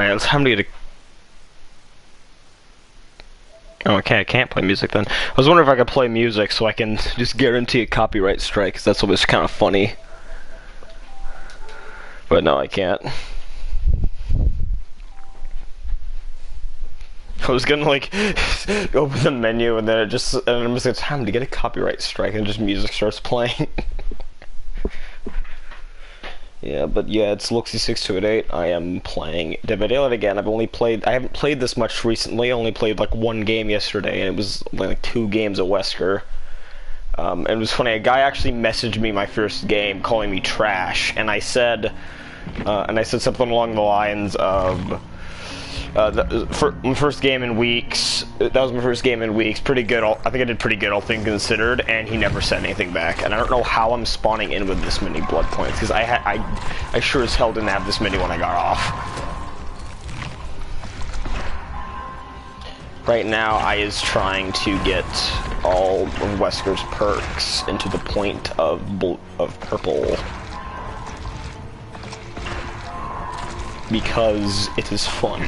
Alright, it's time to get a... Oh, okay, I can't play music then. I was wondering if I could play music so I can just guarantee a copyright strike, because that's always kind of funny. But no, I can't. I was gonna like open the menu and then I'm just like, time to get a copyright strike, and just music starts playing. Yeah, but yeah, it's Luxy6288. I am playing Dead by Daylight again. I haven't played this much recently. I only played like one game yesterday, and it was like 2 games at Wesker. And it was funny, a guy actually messaged me my first game calling me trash, and I said something along the lines of, my first game in weeks. That was my first game in weeks. Pretty good. I think I did pretty good, all things considered. And he never said anything back. And I don't know how I'm spawning in with this many blood points, because I sure as hell didn't have this many when I got off. Right now, I is trying to get all of Wesker's perks into the point of purple, because it is fun.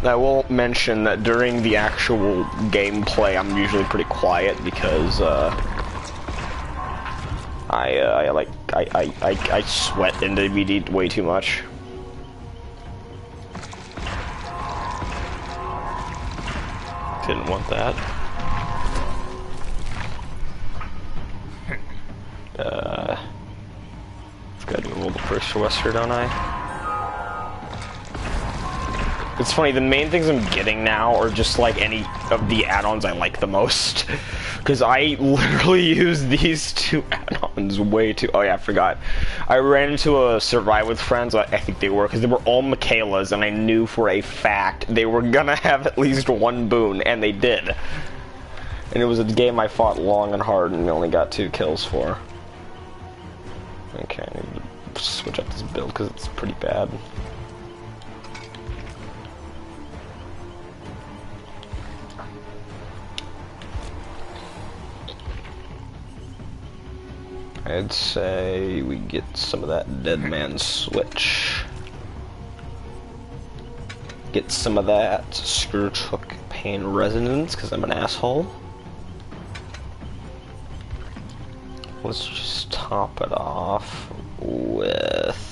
I will mention that during the actual gameplay, I'm usually pretty quiet because I sweat into DVD way too much. Didn't want that. Gotta do all the first for Wester, don't I? It's funny, the main things I'm getting now are just like any of the add-ons I like the most. Because I literally use these 2 add-ons way too... Oh yeah, I forgot. I ran into a Survive with Friends, I think they were, because they were all Michaela's, and I knew for a fact they were gonna have at least 1 boon, and they did. And it was a game I fought long and hard and only got 2 kills for. Okay, I need to switch up this build because it's pretty bad. I'd say we get some of that Dead Man Switch. Get some of that Scourge Hook Pain Resonance because I'm an asshole. Let's just top it off with...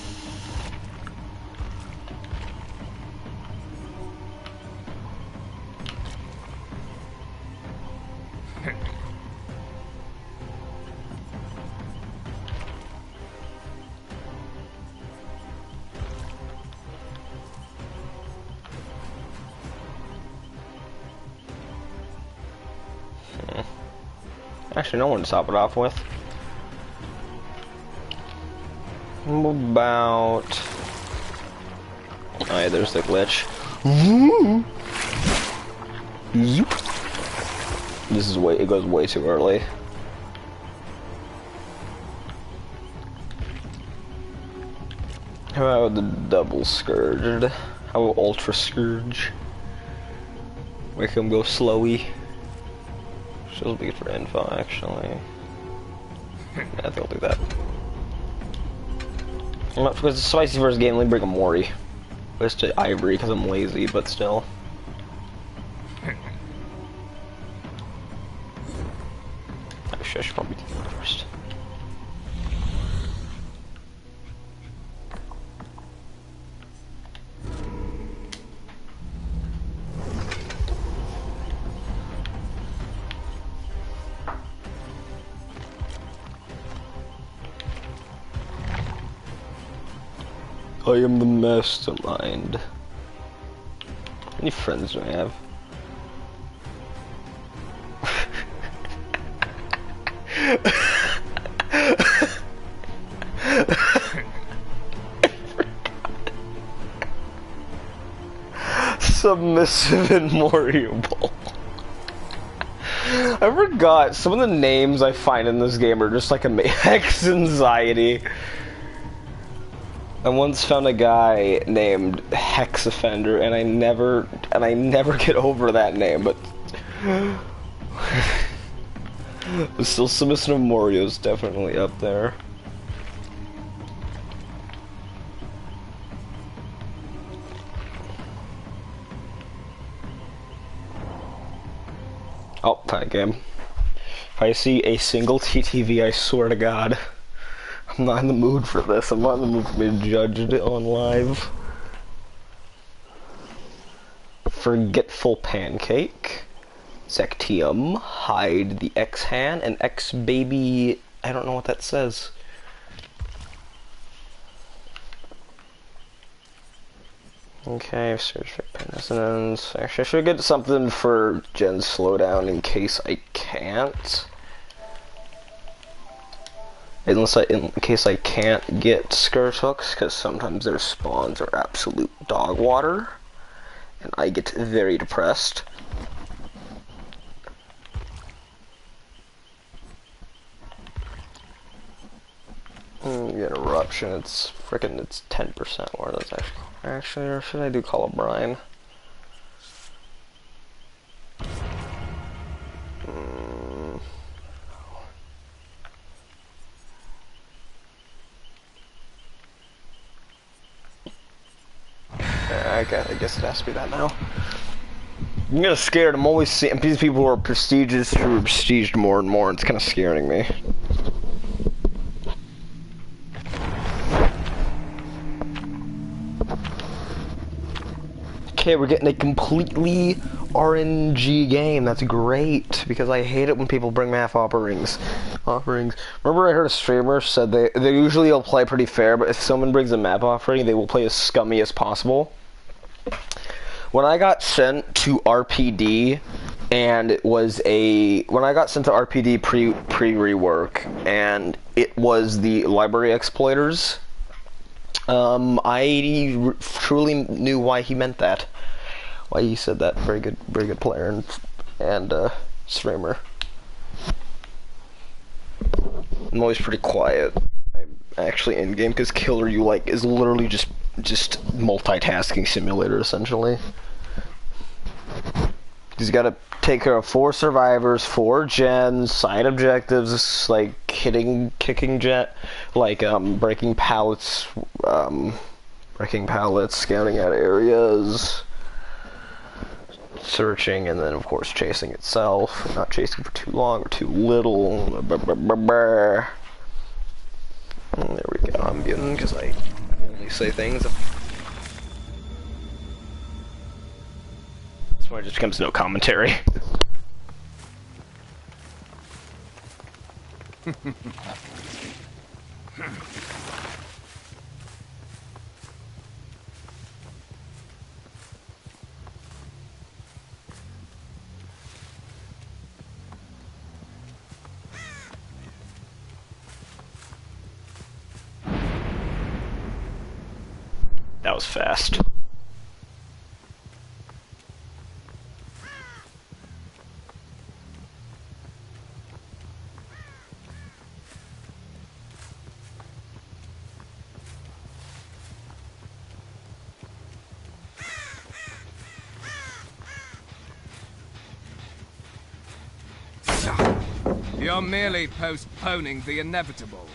Actually, no one to top it off with. About... Oh yeah, there's the glitch. This is it goes way too early. How about the double scourged? How about ultra scourge? Make him go slowy. Should be good for info, actually. Yeah, I think I'll do that. Because it's spicy first game, let me bring a Mori. Let's to Ivory because I'm lazy, but still. Actually, I should probably do that first. I am the mastermind. How many friends do I have? Submissive and Moriable. I forgot, some of the names I find in this game are just like a Hex Anxiety. I once found a guy named Hex Offender, and I never get over that name, but still Submission of Morio's definitely up there. Fine game. If I see a single TTV, I swear to God, I'm not in the mood for this. I'm not in the mood for me to judge it on live. Forgetful Pancake, Zectium, Hide the X-Han, and X-Baby, I don't know what that says. Okay, search for penicillins. Actually, I should get something for Jen's slowdown in case I can't. In case I can't get Scourge Hooks, because sometimes their spawns are absolute dog water, and I get very depressed. Get Eruption, it's 10% more. That's actually, or should I do Call of Brine? I guess it has to be that now. I'm kinda scared. I'm always seeing these people who are prestigious who are prestiged more and more. It's kind of scaring me. Okay, we're getting a completely RNG game. That's great, because I hate it when people bring math offerings. Remember I heard a streamer said they usually will play pretty fair, but if someone brings a map offering, they will play as scummy as possible. When I got sent to RPD, and it was when I got sent to RPD pre-rework, and it was the library exploiters, I truly knew why he meant that. Why he said that. Very good player and streamer. I'm always pretty quiet. I'm actually in game because Killer You Like is literally just multitasking simulator essentially. He's got to take care of 4 survivors, 4 gens, side objectives like kicking jet, like breaking pallets, scouting out areas, searching, and then of course chasing itself. Not chasing for too long or too little. There we go. I'm muting because I only say things. That's why it just becomes no commentary. That was fast. You're merely postponing the inevitable.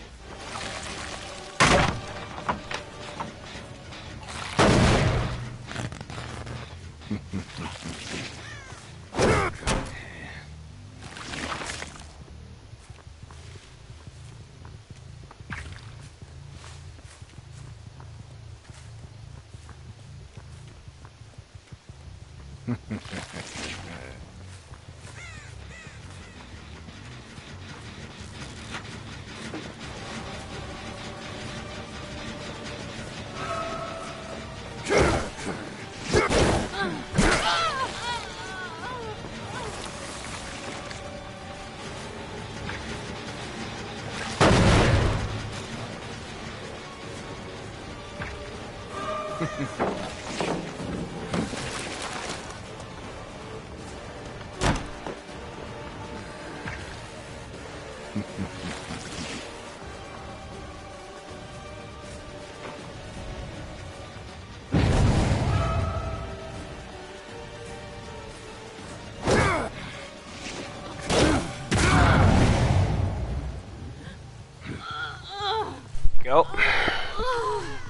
Go.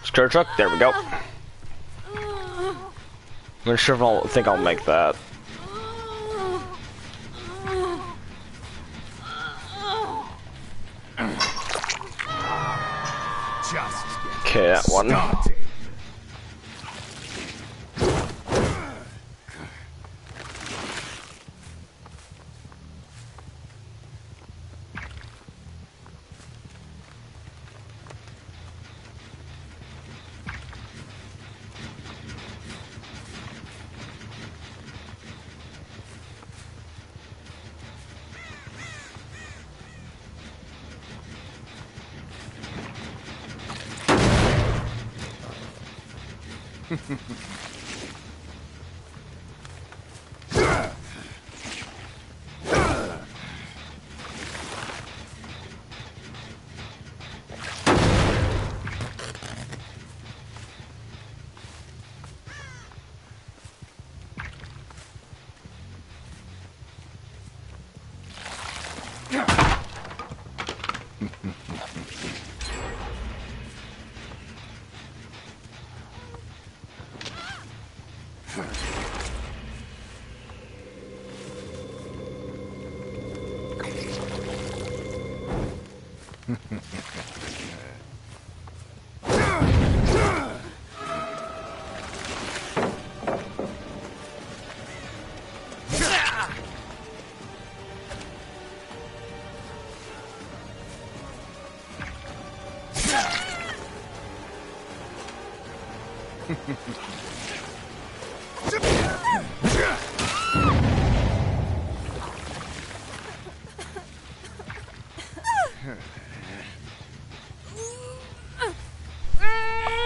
Stir truck. There we go. I'm not sure if think I'll make that. just Okay, that one. started.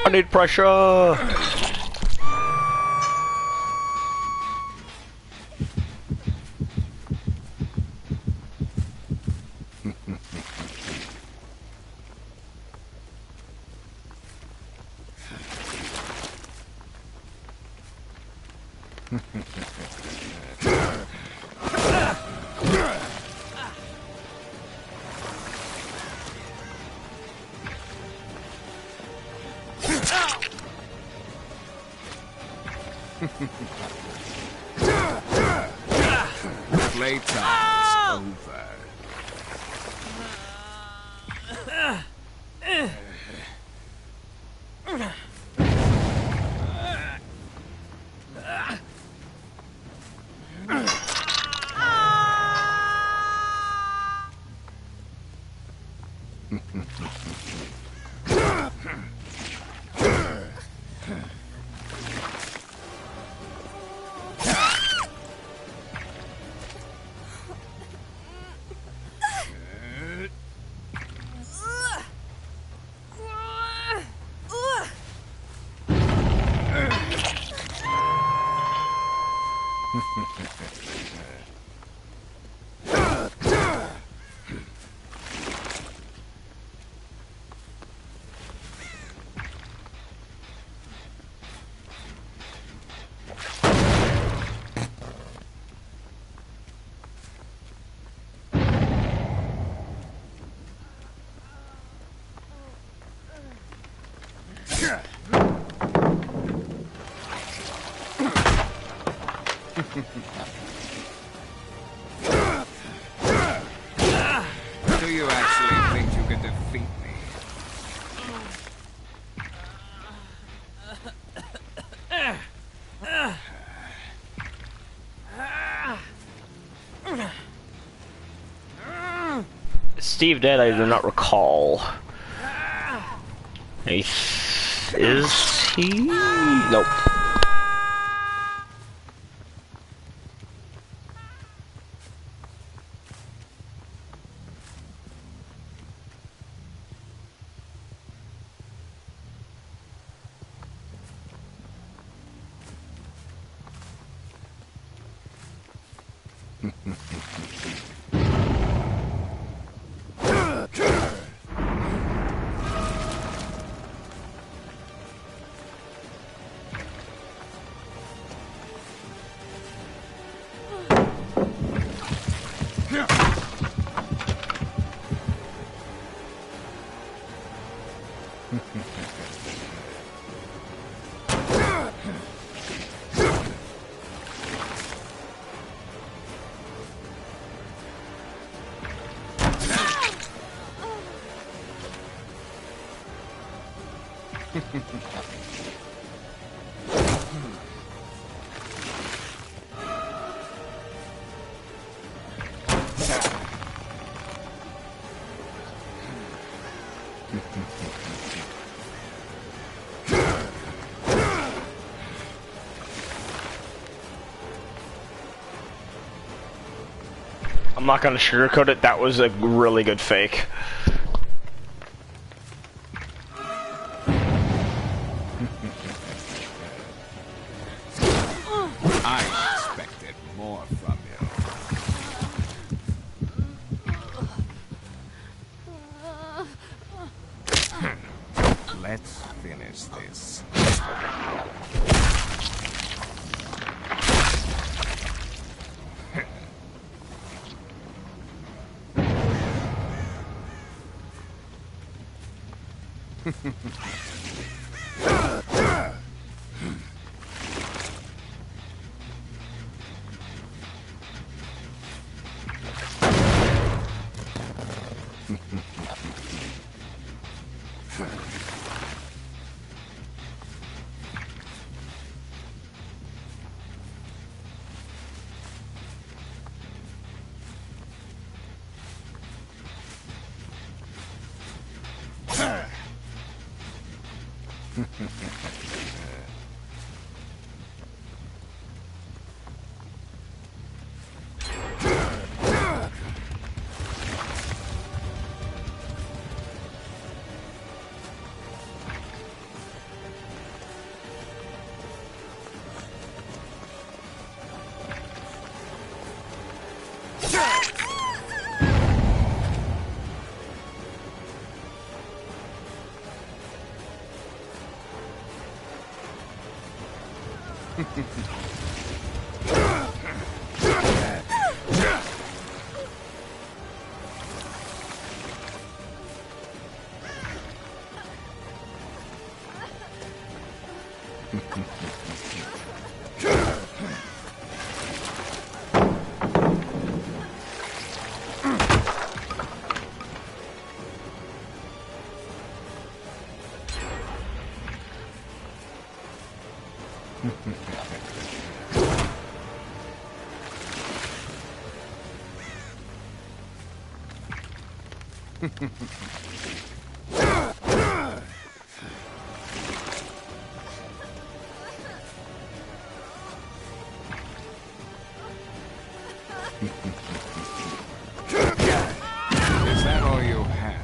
I need pressure. Playtime is over. Do you actually think you can defeat me? Steve dead, I do not recall. Is he? Nope. I'm not gonna sugarcoat it, that was a really good fake. I expected more from you. Let's finish this. Is that all you have?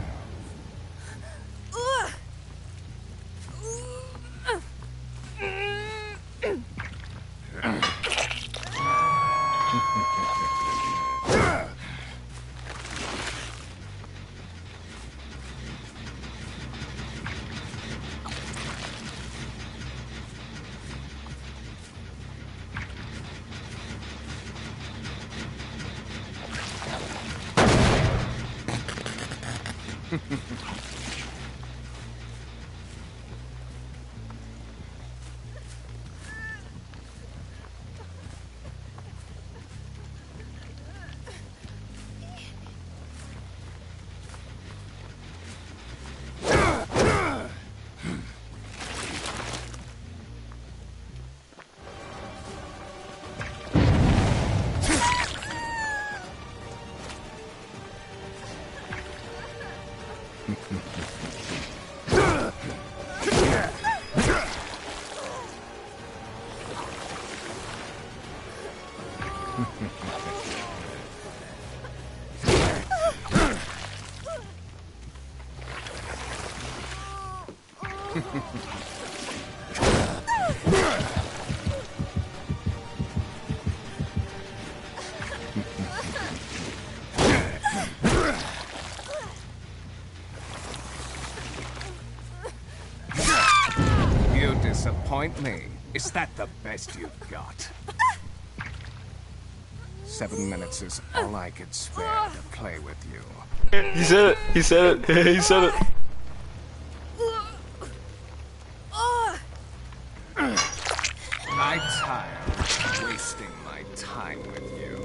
You disappoint me. Is that the best you've got? 7 minutes is all I could spare to play with you. He said it, he said it, he said it. I tire of wasting my time with you.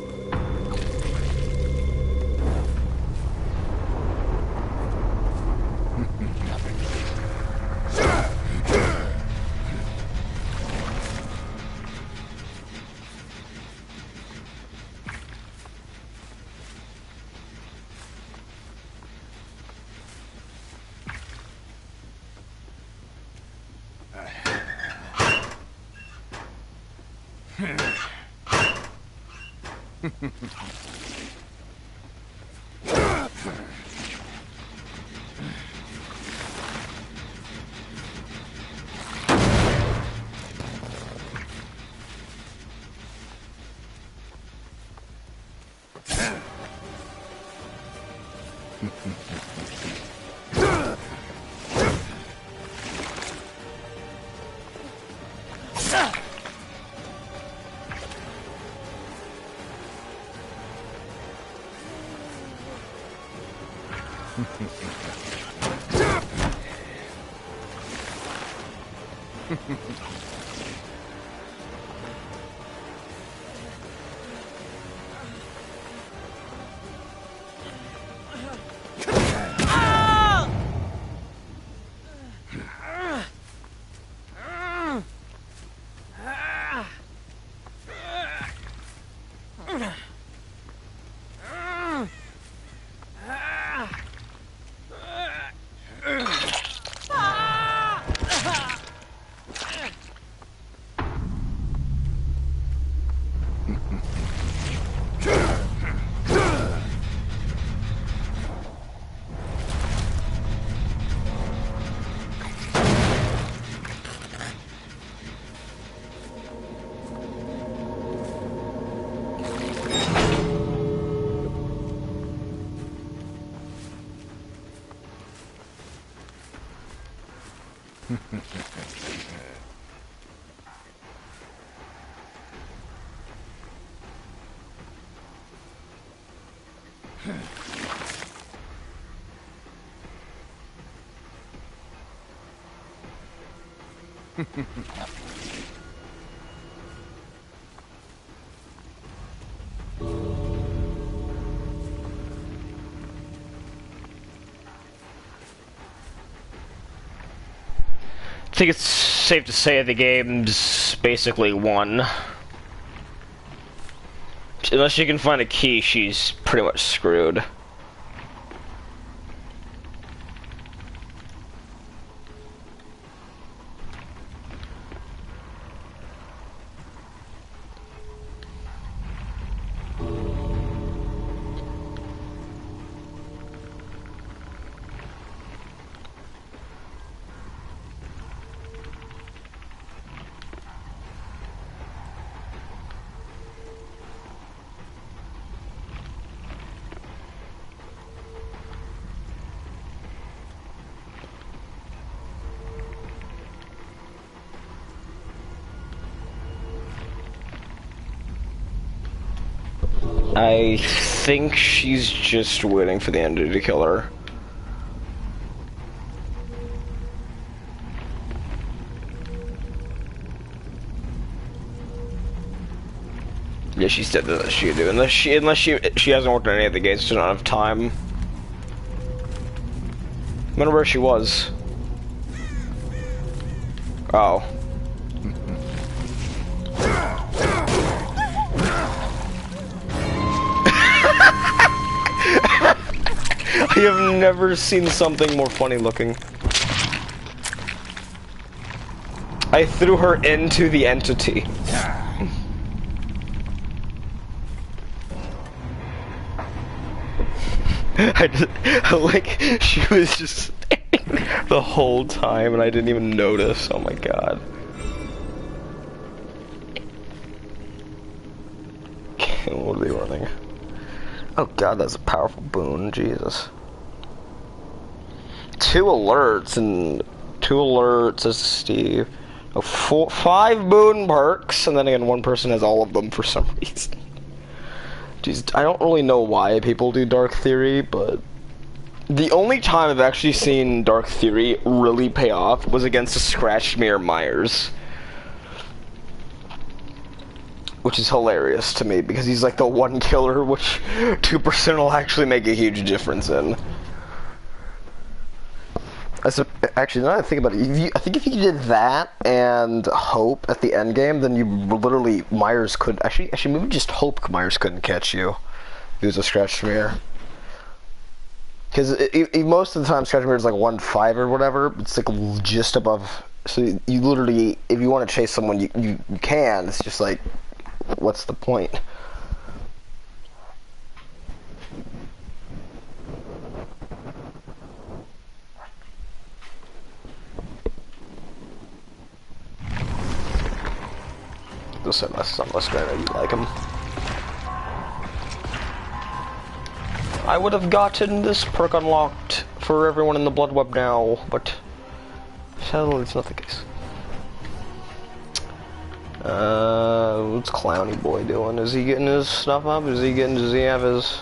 I think it's safe to say the game's basically won. Unless she can find a key, she's pretty much screwed. I think she's just waiting for the Ender to kill her. Yeah, she's dead. That she do unless she hasn't worked on any of the gates, so don't have time. I wonder where she was. Oh. I have never seen something more funny looking. I threw her into the entity. Like, she was just the whole time and I didn't even notice. Oh my god. What are they running? Oh god, that's a powerful boon, Jesus. 2 alerts as Steve. Oh, 5 boon perks, and then again, one person has all of them for some reason. Jeez, I don't really know why people do Dark Theory, but the only time I've actually seen Dark Theory really pay off was against a Scratched Mirror Myers. Which is hilarious to me, because he's like the one killer which 2% will actually make a huge difference in. Actually, now that I think about it, I think if you did that and Hope at the end game, then you literally, Myers could, actually maybe just Hope Myers couldn't catch you. If he was a Scratched Mirror. Because most of the time Scratched Mirror is like 1-5 or whatever, it's like just above, so you literally, if you want to chase someone, you can, it's just like, what's the point? This unless I know you like him. I would have gotten this perk unlocked for everyone in the Blood Web now, but sadly it's not the case. What's Clowny Boy doing? Is he getting his stuff up? Does he have his...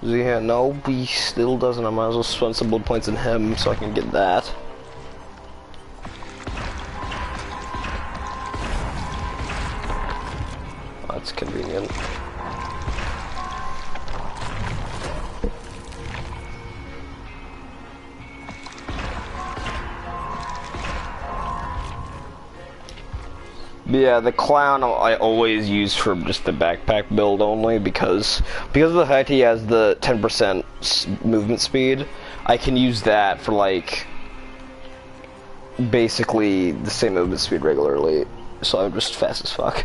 no, he still doesn't. I might as well spend some blood points in him so I can get that. That's convenient. Yeah, the clown I always use for just the backpack build only because of the fact he has the 10% movement speed. I can use that for like basically the same movement speed regularly, so I'm just fast as fuck.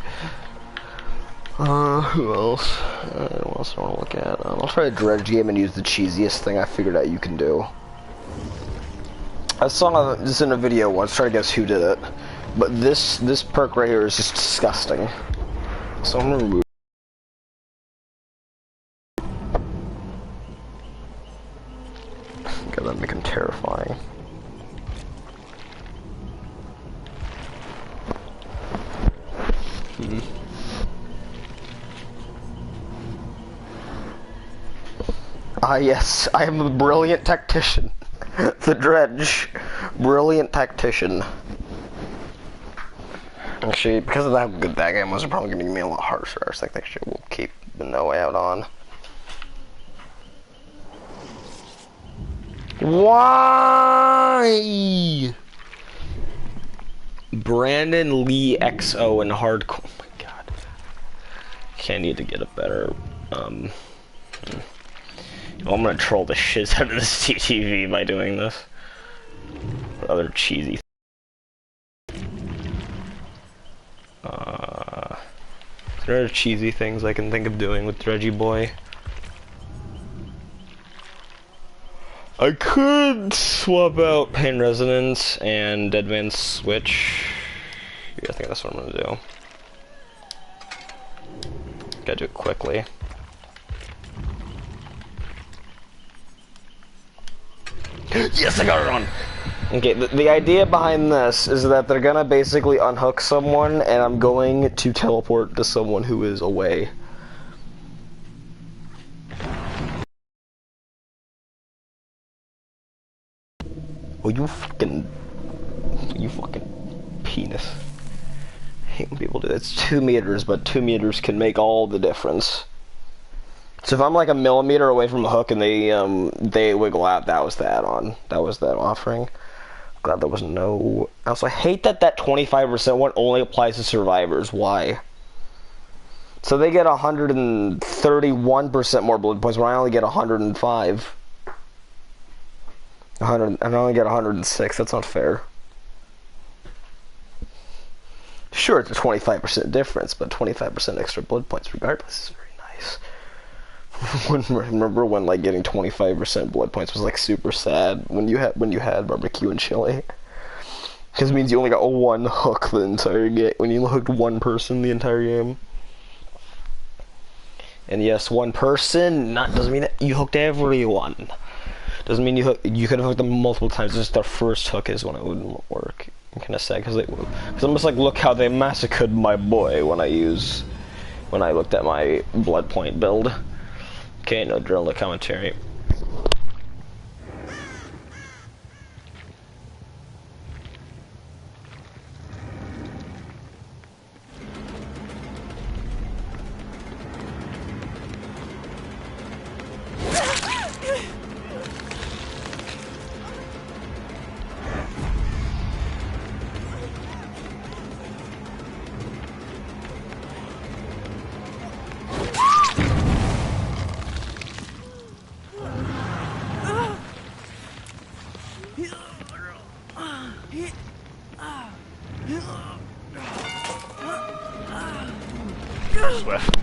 Who else? What else do I want to look at? I'll try a dredge game and use the cheesiest thing I figured out you can do. I saw this in a video once, try to guess who did it. But this perk right here is just disgusting. So I'm gonna remove. Gotta make him terrifying. Ah yes, I am a brilliant tactician. The dredge. Brilliant tactician. Actually, because of how good that game was, it's probably gonna be a lot harsher. I was like, that shit will keep the No Way Out on. Why? Brandon Lee XO and hardcore. Oh my god. Okay, I need to get a better. Well, I'm gonna troll the shit out of this TTV by doing this. Other cheesy. There are cheesy things I can think of doing with Dredgy Boy. I could swap out Pain Resonance and Dead Man's Switch. Yeah, I think that's what I'm gonna do. Gotta do it quickly. Yes, I got it on! Okay, the idea behind this is that they're gonna basically unhook someone, and I'm going to teleport to someone who is away. Oh, you fucking penis. I hate when people do that. It's 2 meters, but 2 meters can make all the difference. So if I'm like a millimeter away from the hook and they wiggle out, that was the add-on. That was that offering. Glad there was no... Also, I hate that 25% one only applies to survivors. Why? So they get 131% more blood points, where I only get 105. I only get 106. That's not fair. Sure, it's a 25% difference, but 25% extra blood points regardless is very nice. Remember when like getting 25% blood points was like super sad when you had barbecue and chili, because it means you only got one hook the entire game. When you hooked one person the entire game, and yes, one person doesn't mean that you hooked everyone. Doesn't mean you could have hooked them multiple times. Just their first hook is when it wouldn't work. I'm kind of sad because I'm just like, look how they massacred my boy when I looked at my blood point build. Okay, no drill, no commentary. Swift.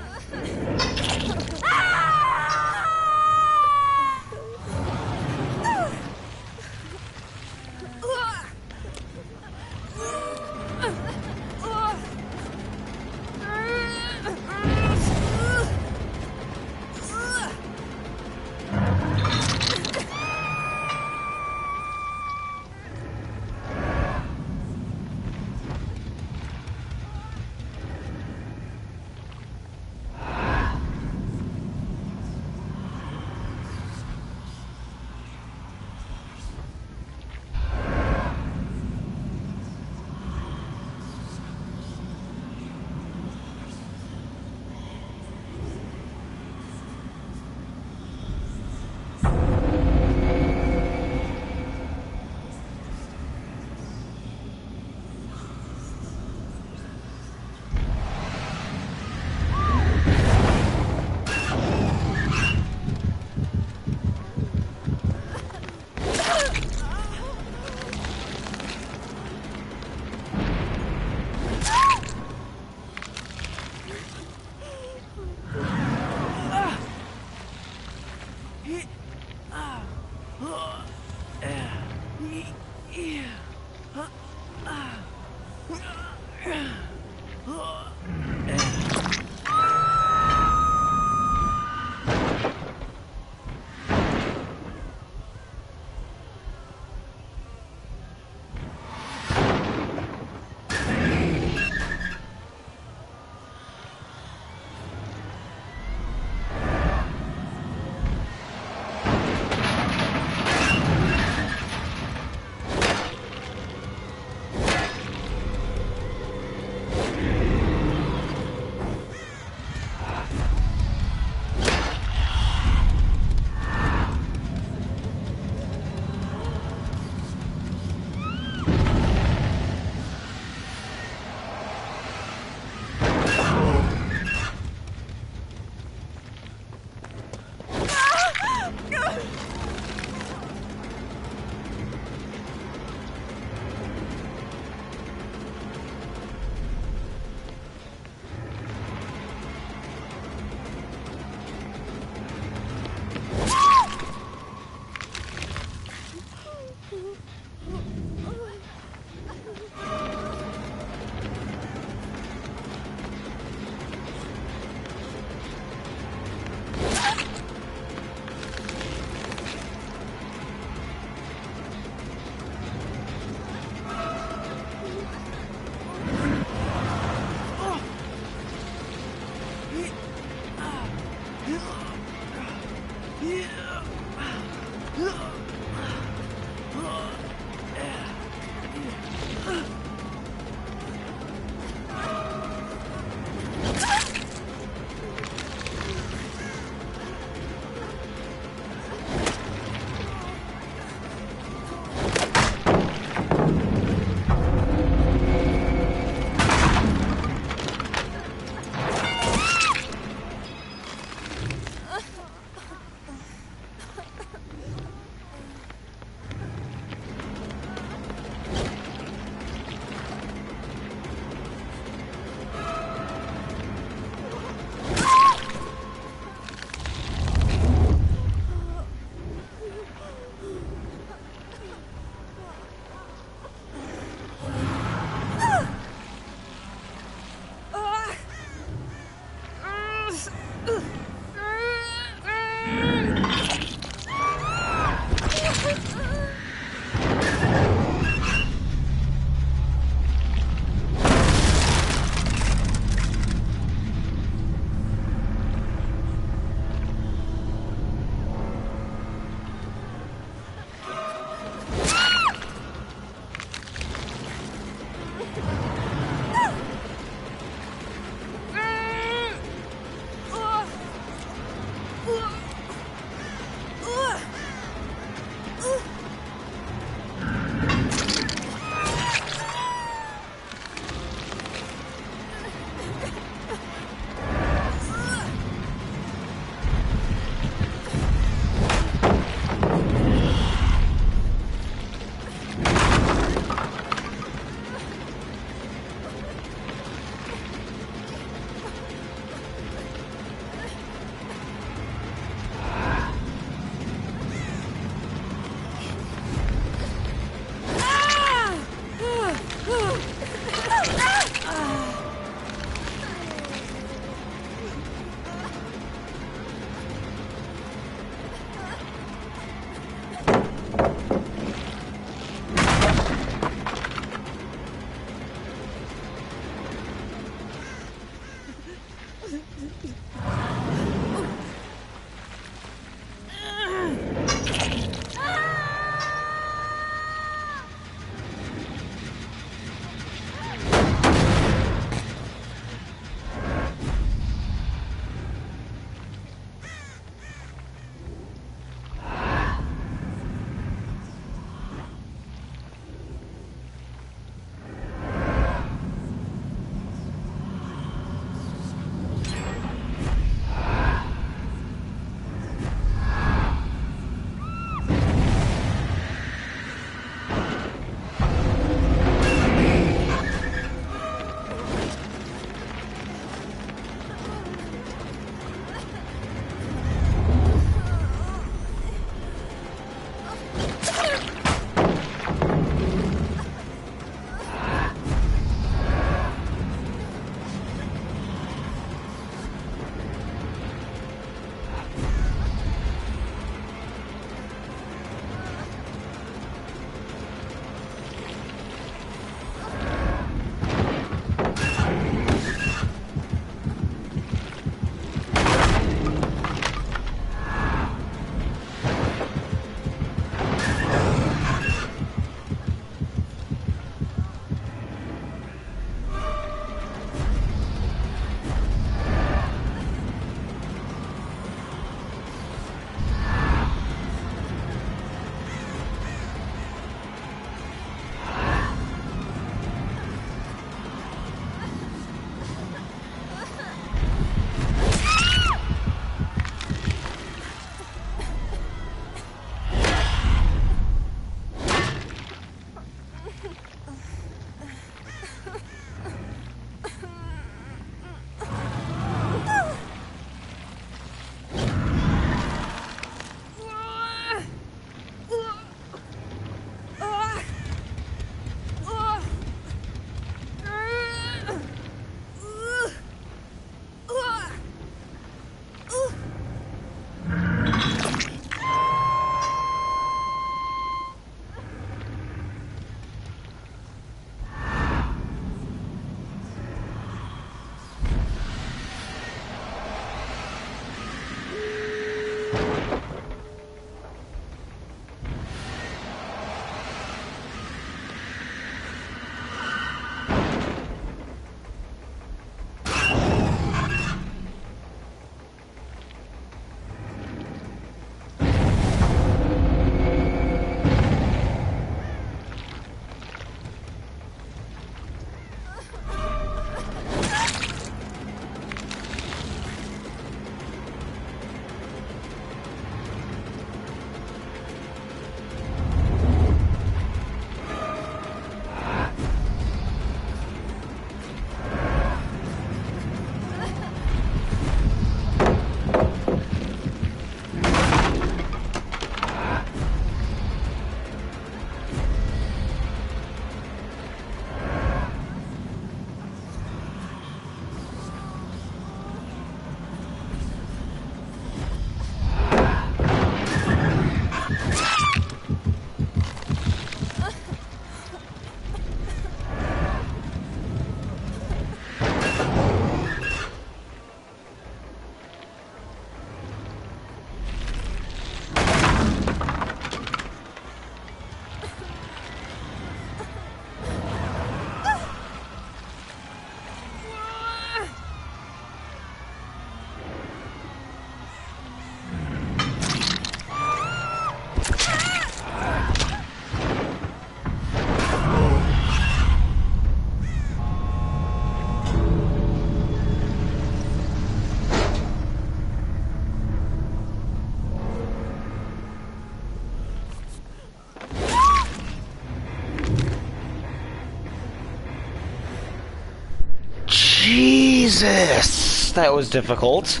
Jesus! That was difficult.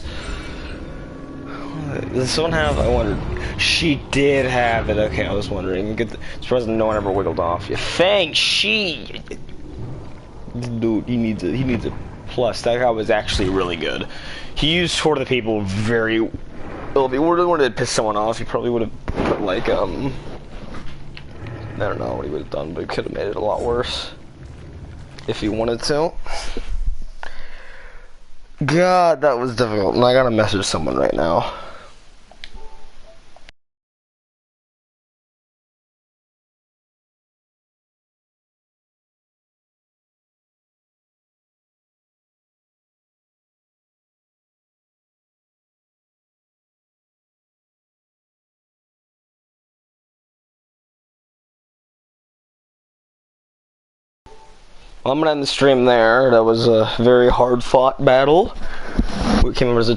Does someone have... I wondered. She did have it. Okay, I was wondering. Surprised no one ever wiggled off. Yeah, thanks, she... Dude, he needs a plus. That guy was actually really good. He used Sword of the People very... Well, if he really wanted to piss someone off, he probably would have put, like, I don't know what he would have done, but he could have made it a lot worse. If he wanted to. God, that was difficult. And I gotta message someone right now. Well, I'm gonna end the stream there. That was a very hard fought battle. What came over as a